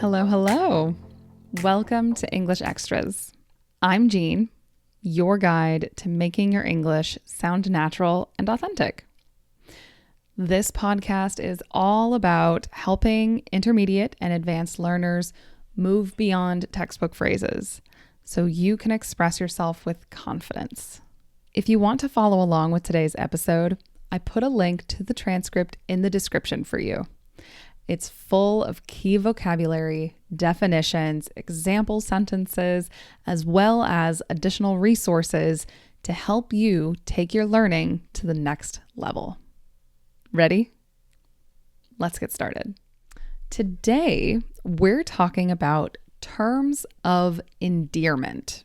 Hello, hello. Welcome to English Extras. I'm Jean, your guide to making your English sound natural and authentic. This podcast is all about helping intermediate and advanced learners move beyond textbook phrases so you can express yourself with confidence. If you want to follow along with today's episode, I put a link to the transcript in the description for you. It's full of key vocabulary, definitions, example sentences, as well as additional resources to help you take your learning to the next level. Ready? Let's get started. Today, we're talking about terms of endearment.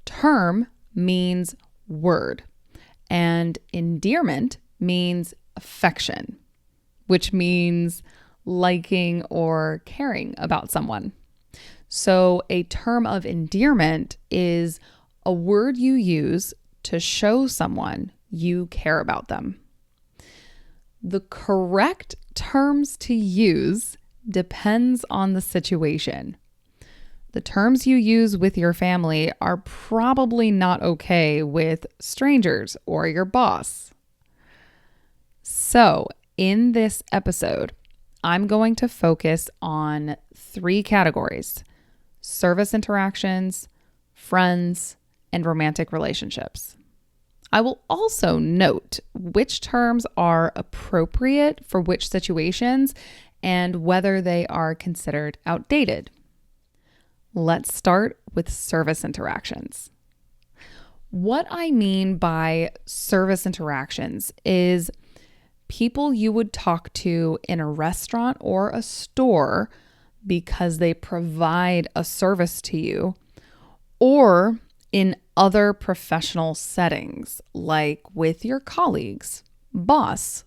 Term means word, and endearment means affection, which means liking or caring about someone. So a term of endearment is a word you use to show someone you care about them. The correct terms to use depends on the situation. The terms you use with your family are probably not okay with strangers or your boss. So, in this episode, I'm going to focus on 3 categories: service interactions, friends, and romantic relationships. I will also note which terms are appropriate for which situations and whether they are considered outdated. Let's start with service interactions. What I mean by service interactions is people you would talk to in a restaurant or a store because they provide a service to you, or in other professional settings, like with your colleagues, boss,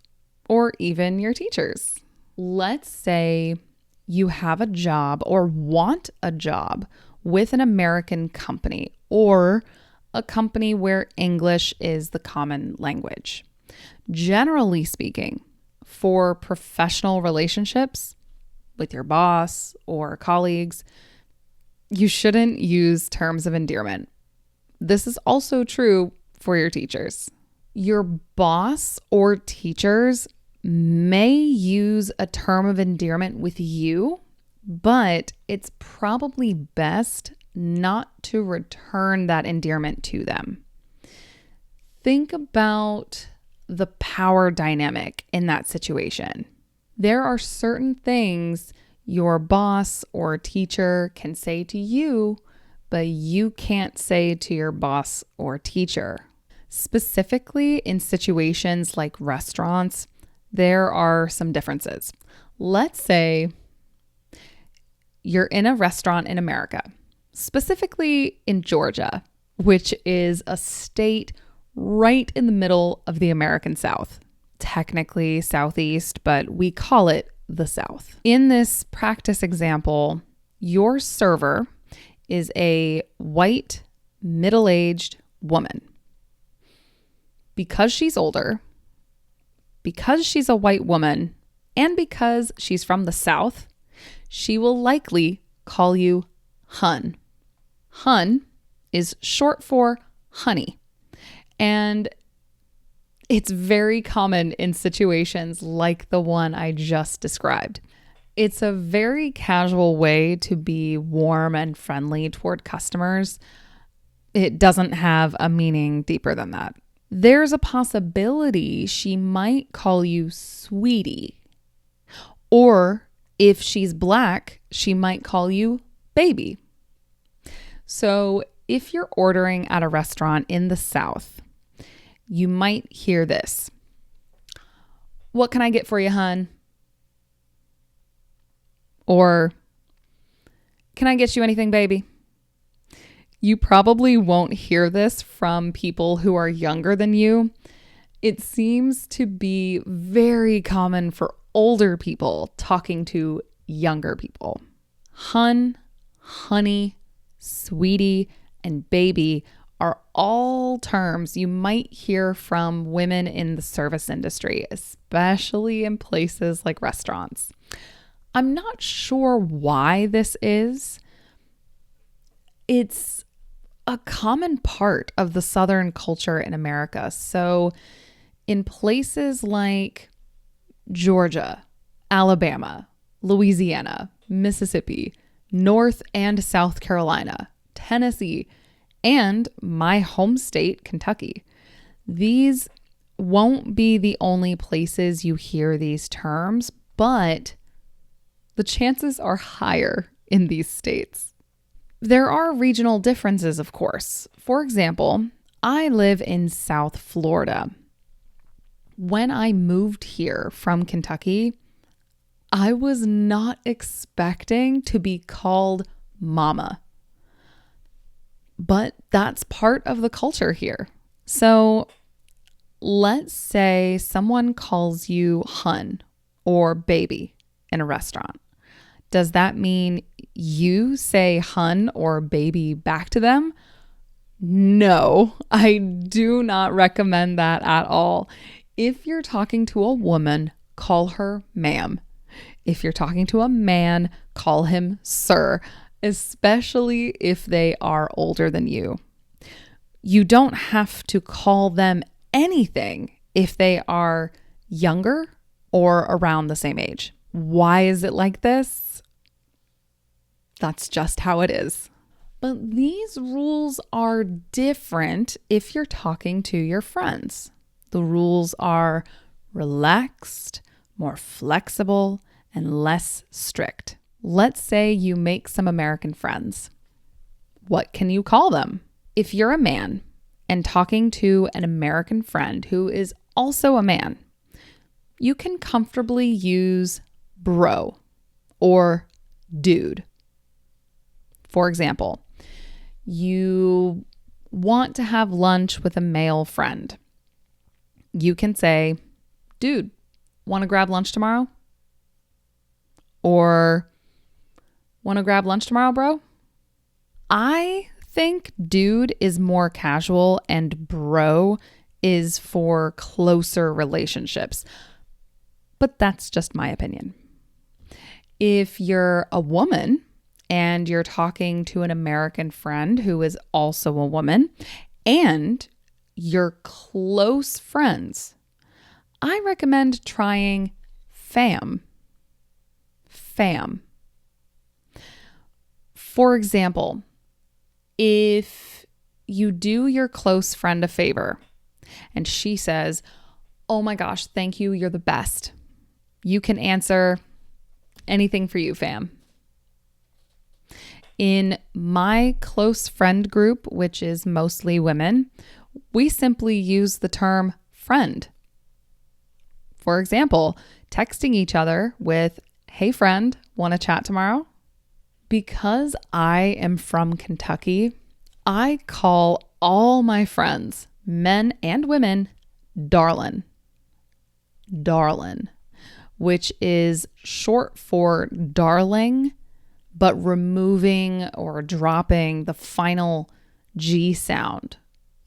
or even your teachers. Let's say you have a job or want a job with an American company or a company where English is the common language. Generally speaking, for professional relationships with your boss or colleagues, you shouldn't use terms of endearment. This is also true for your teachers. Your boss or teachers may use a term of endearment with you, but it's probably best not to return that endearment to them. Think about the power dynamic in that situation. There are certain things your boss or teacher can say to you, but you can't say to your boss or teacher. Specifically in situations like restaurants, there are some differences. Let's say you're in a restaurant in America, specifically in Georgia, which is a state right in the middle of the American South. Technically Southeast, but we call it the South. In this practice example, your server is a white, middle-aged woman. Because she's older, because she's a white woman, and because she's from the South, she will likely call you hun. Hun is short for honey. And it's very common in situations like the one I just described. It's a very casual way to be warm and friendly toward customers. It doesn't have a meaning deeper than that. There's a possibility she might call you sweetie. Or if she's black, she might call you baby. So if you're ordering at a restaurant in the South, you might hear this: "What can I get for you, hun?" Or, "Can I get you anything, baby?" You probably won't hear this from people who are younger than you. It seems to be very common for older people talking to younger people. Hun, honey, sweetie, and baby are all terms you might hear from women in the service industry, especially in places like restaurants. I'm not sure why this is. It's a common part of the Southern culture in America. So in places like Georgia, Alabama, Louisiana, Mississippi, North and South Carolina, Tennessee, and my home state, Kentucky, these won't be the only places you hear these terms, but the chances are higher in these states. There are regional differences, of course. For example, I live in South Florida. When I moved here from Kentucky, I was not expecting to be called mama. But that's part of the culture here. So let's say someone calls you hun or baby in a restaurant. Does that mean you say hun or baby back to them? No, I do not recommend that at all. If you're talking to a woman, call her ma'am. If you're talking to a man, call him sir, especially if they are older than you. You don't have to call them anything if they are younger or around the same age. Why is it like this? That's just how it is. But these rules are different if you're talking to your friends. The rules are relaxed, more flexible, and less strict. Let's say you make some American friends. What can you call them? If you're a man and talking to an American friend who is also a man, you can comfortably use bro or dude. For example, you want to have lunch with a male friend. You can say, dude, want to grab lunch tomorrow? Or, want to grab lunch tomorrow, bro? I think dude is more casual and bro is for closer relationships. But that's just my opinion. If you're a woman and you're talking to an American friend who is also a woman and you're close friends, I recommend trying fam. Fam. For example, if you do your close friend a favor and she says, oh my gosh, thank you, you're the best, you can answer, anything for you, fam. In my close friend group, which is mostly women, we simply use the term friend. For example, texting each other with, hey friend, want to chat tomorrow? Because I am from Kentucky, I call all my friends, men and women, darlin'. Darlin', which is short for darling, but removing or dropping the final G sound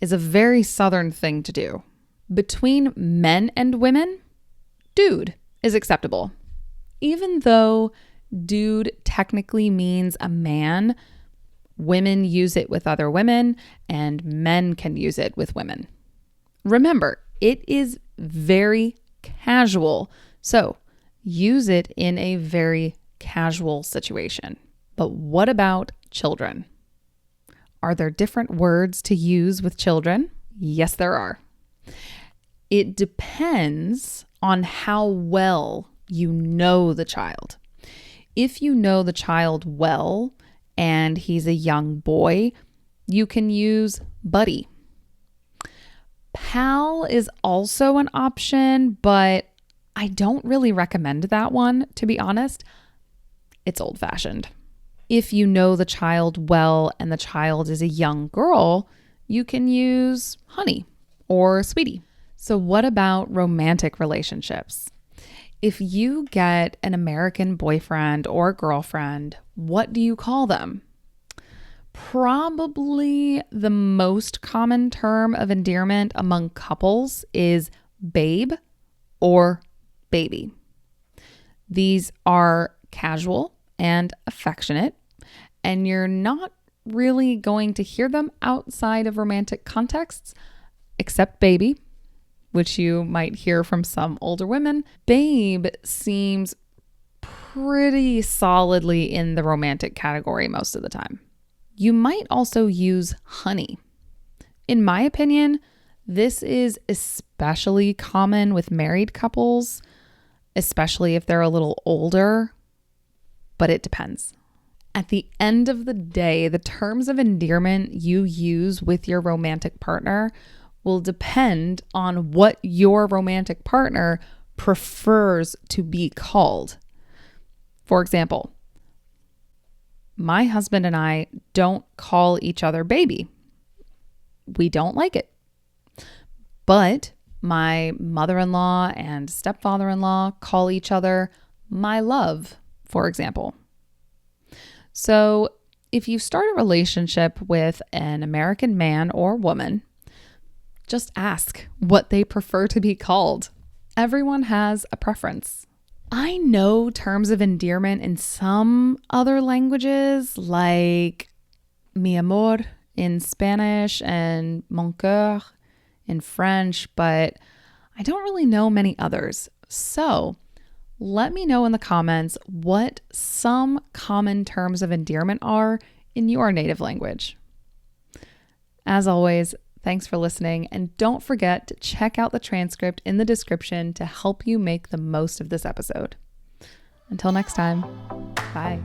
is a very Southern thing to do. Between men and women, dude is acceptable. Even though dude technically means a man, women use it with other women and men can use it with women. Remember, it is very casual, so use it in a very casual situation. But what about children? Are there different words to use with children? Yes, there are. It depends on how well you know the child. If you know the child well and he's a young boy, you can use buddy. Pal is also an option, but I don't really recommend that one, to be honest. It's old-fashioned. If you know the child well and the child is a young girl, you can use honey or sweetie. So what about romantic relationships? If you get an American boyfriend or girlfriend, what do you call them? Probably the most common term of endearment among couples is babe or baby. These are casual, and affectionate, and you're not really going to hear them outside of romantic contexts, except baby, which you might hear from some older women. Babe seems pretty solidly in the romantic category most of the time. You might also use honey. In my opinion, this is especially common with married couples, especially if they're a little older, but it depends. At the end of the day, the terms of endearment you use with your romantic partner will depend on what your romantic partner prefers to be called. For example, my husband and I don't call each other baby. We don't like it. But my mother-in-law and stepfather-in-law call each other my love, for example. So if you start a relationship with an American man or woman, just ask what they prefer to be called. Everyone has a preference. I know terms of endearment in some other languages, like mi amor in Spanish and mon cœur in French, but I don't really know many others. So let me know in the comments what some common terms of endearment are in your native language. As always, thanks for listening, and don't forget to check out the transcript in the description to help you make the most of this episode. Until next time, bye.